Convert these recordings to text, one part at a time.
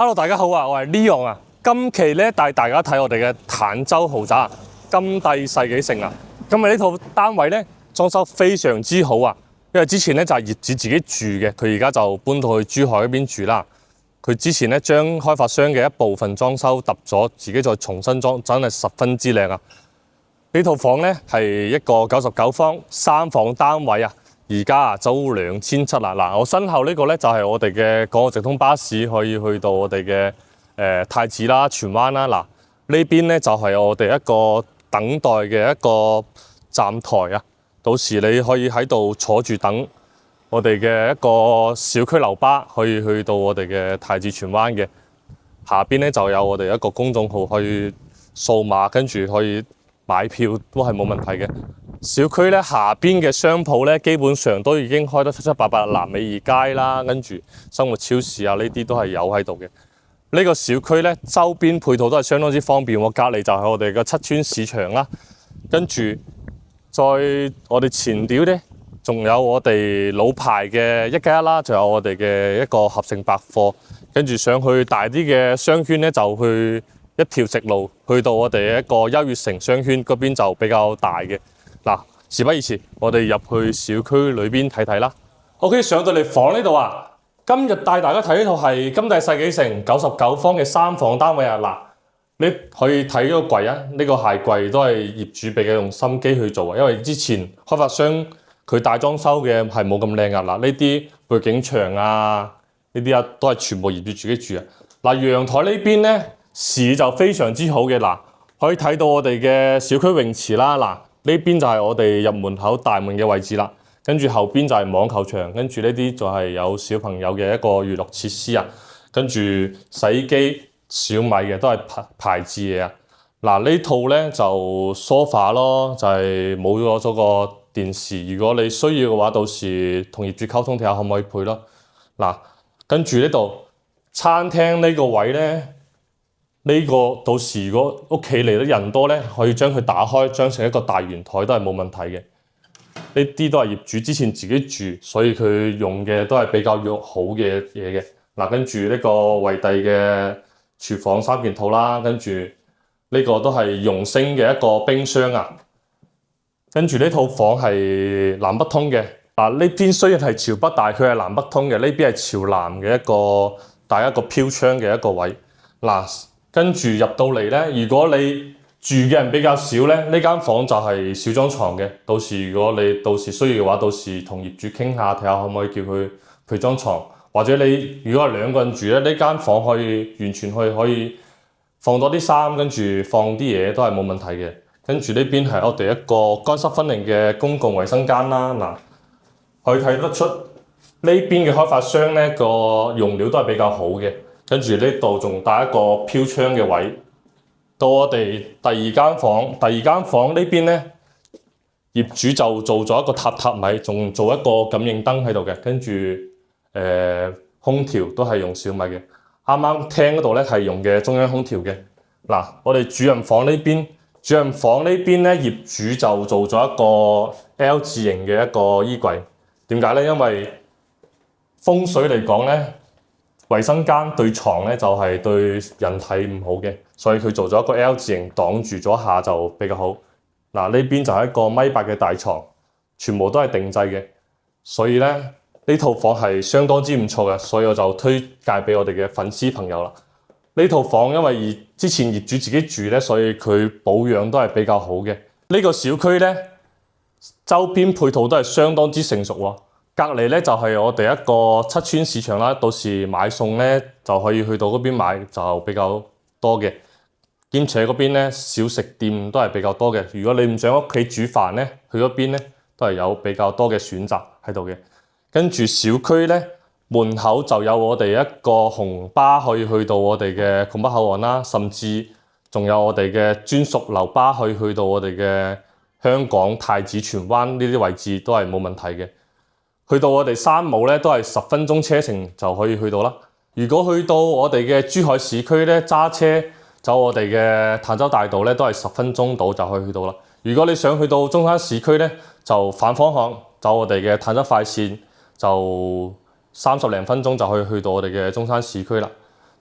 Hello， 大家好啊！我係 Leon 啊。今期咧帶大家睇我哋嘅坦洲豪宅啊，金帝世紀城啊。今日呢套單位咧裝修非常之好啊，因為之前咧就係業主自己住嘅，佢而家就搬到去珠海嗰邊住啦。佢之前咧將開發商嘅一部分裝修揼咗，自己再重新裝，真係十分之靚啊！呢套房咧係一個99方3房單位啊。而家租2700啦！嗱，我身後呢個咧就係我哋嘅港澳直通巴士，可以去到我哋嘅太子啦、荃灣啦。嗱，呢邊咧就係我哋一個等待嘅一個站台啊。到時你可以喺度坐住等我哋嘅一個小區樓巴，可以去到我哋嘅太子荃灣嘅。下邊咧就有我哋一個公眾號，可以掃碼，跟住可以買票都係冇問題嘅。小區咧下邊嘅商鋪咧，基本上都已經開得七七八八，南美宜街啦，跟住生活超市啊，呢啲都係有喺度嘅。呢個小區咧周邊配套都係相當之方便喎，隔離就係我哋嘅七村市場啦，跟住再我哋前啲咧，仲有我哋老牌嘅1+1啦，仲有我哋嘅一個合成百貨，跟住上去大啲嘅商圈咧就去一條直路去到我哋一個優越城商圈嗰邊就比較大嘅。嗱，事不宜遲，我哋入去小區裏邊睇睇啦。OK， 上到嚟房呢度啊，今日帶大家睇呢套係金帝世紀城99方嘅3房單位啊。嗱，你可以睇呢個櫃啊，呢個鞋櫃都係業主比較用心機去做啊，因為之前開發商佢大裝修嘅係冇咁靚啊。嗱，呢啲背景牆啊，呢啲啊都係全部業主自己住啊。嗱，陽台呢邊咧視就非常之好嘅，嗱，可以睇到我哋嘅小區泳池啦。嗱，呢邊就係我哋入門口大門嘅位置啦，跟住後邊就係網球場，跟住呢啲就係有小朋友嘅一個娛樂設施啊，跟住洗衣機小米嘅都係牌子嘢啊。嗱，呢套咧就 sofa 咯，就係冇咗個電視，如果你需要嘅話，到時同業主溝通睇下可唔可以配咯。嗱，跟住呢度餐廳呢個位咧。呢個到時如果屋企嚟得人多咧，可以將佢打開，將成一個大圓台都係冇問題嘅。呢啲都係業主之前自己住，所以佢用嘅都係比較好嘅嘢嘅。嗱，跟住呢個惠帝嘅廚房3件套啦，跟住呢個都係容聲嘅一個冰箱啊。跟住呢套房係南北通嘅。嗱，呢邊雖然係朝北，但係佢係南北通嘅。呢邊係朝南嘅一個帶一個飄窗嘅一個位。嗱。跟住入到嚟咧，如果你住嘅人比較少咧，呢間房就係小張床嘅。到時如果你到時需要嘅話，到時同業主傾下，睇下可唔可以叫佢配張床，或者你如果係2個人住咧，呢間房可以完全可以放多啲衫，跟住放啲嘢都係冇問題嘅。跟住呢邊係我哋一個乾濕分離嘅公共衛生間啦。嗱，可以睇得出呢邊嘅開發商咧個用料都係比較好嘅。跟住呢度仲帶一個飄窗嘅位，到我哋第二間房呢邊咧，業主就做咗一個榻米，仲做一個感應燈喺度嘅，跟住空調都係用小米嘅。啱啱廳嗰度咧係用嘅中央空調嘅。嗱，我哋主人房呢邊咧，業主就做咗一個 L 字形嘅一個衣櫃。點解咧？因為風水嚟講咧，衛生間對床咧就係對人體唔好嘅，所以佢做咗一個 L 字形擋住咗下就比較好。嗱，呢邊就係一個1.8米嘅大床，全部都係定製嘅，所以咧呢套房係相當之唔錯嘅，所以我就推介俾我哋嘅粉絲朋友啦。呢套房因為之前業主自己住咧，所以佢保養都係比較好嘅。呢個小區咧周邊配套都係相當之成熟喎。隔離咧就係我哋一個七村市場啦，到時買餸咧就可以去到嗰邊買，就比較多嘅。兼且嗰邊咧小食店都係比較多嘅。如果你唔想屋企煮飯咧，去嗰邊咧都係有比較多嘅選擇喺度嘅。跟住小區咧門口就有我哋一個紅巴可以去到我哋嘅拱北口岸啦，甚至仲有我哋嘅專屬樓巴可以去到我哋嘅香港太子荃灣呢啲位置都係冇問題嘅。去到我哋山姆咧，都係10分鐘車程就可以去到啦。如果去到我哋嘅珠海市區咧，揸車走我哋嘅坦洲大道咧，都係10分鐘到就可以去到啦。如果你想去到中山市區咧，就反方向走我哋嘅坦洲快線，就30零分鐘就可以去到我哋嘅中山市區啦。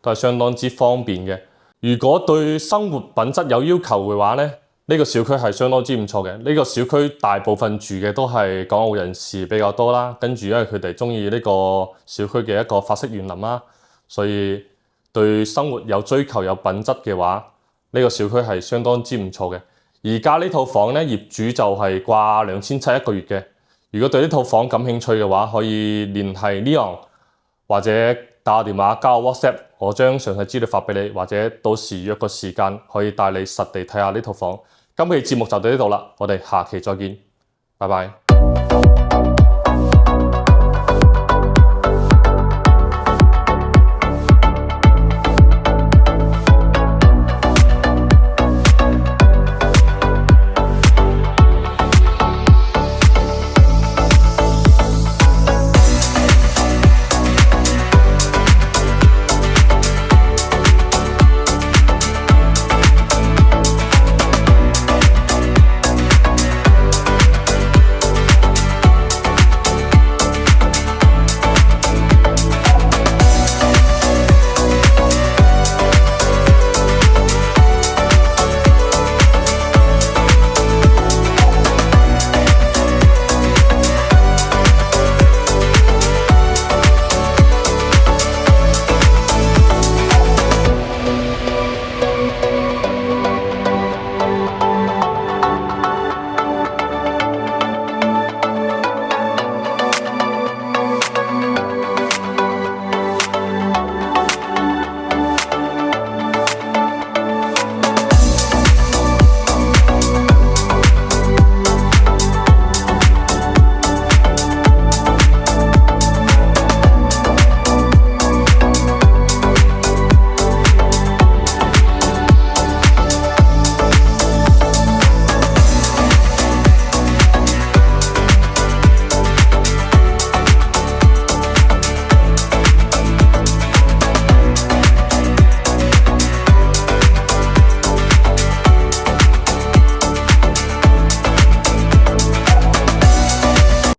都係相當之方便嘅。如果對生活品質有要求嘅話呢，呢個小區係相當之唔錯嘅。呢個小區大部分住嘅都係港澳人士比較多啦，跟住因為佢哋鍾意呢個小區嘅一個法式園林啦，所以對生活有追求有品質嘅話，呢個小區係相當之唔錯嘅。而家呢套房呢，業主就係掛2700一個月嘅。如果對呢套房感興趣嘅話，可以聯繫 Leon 或者打個電話加個 WhatsApp，我將詳細資料發俾你，或者到時約個時間可以帶你實地睇下呢套房。今期節目就到呢度啦，我哋下期再見，拜拜。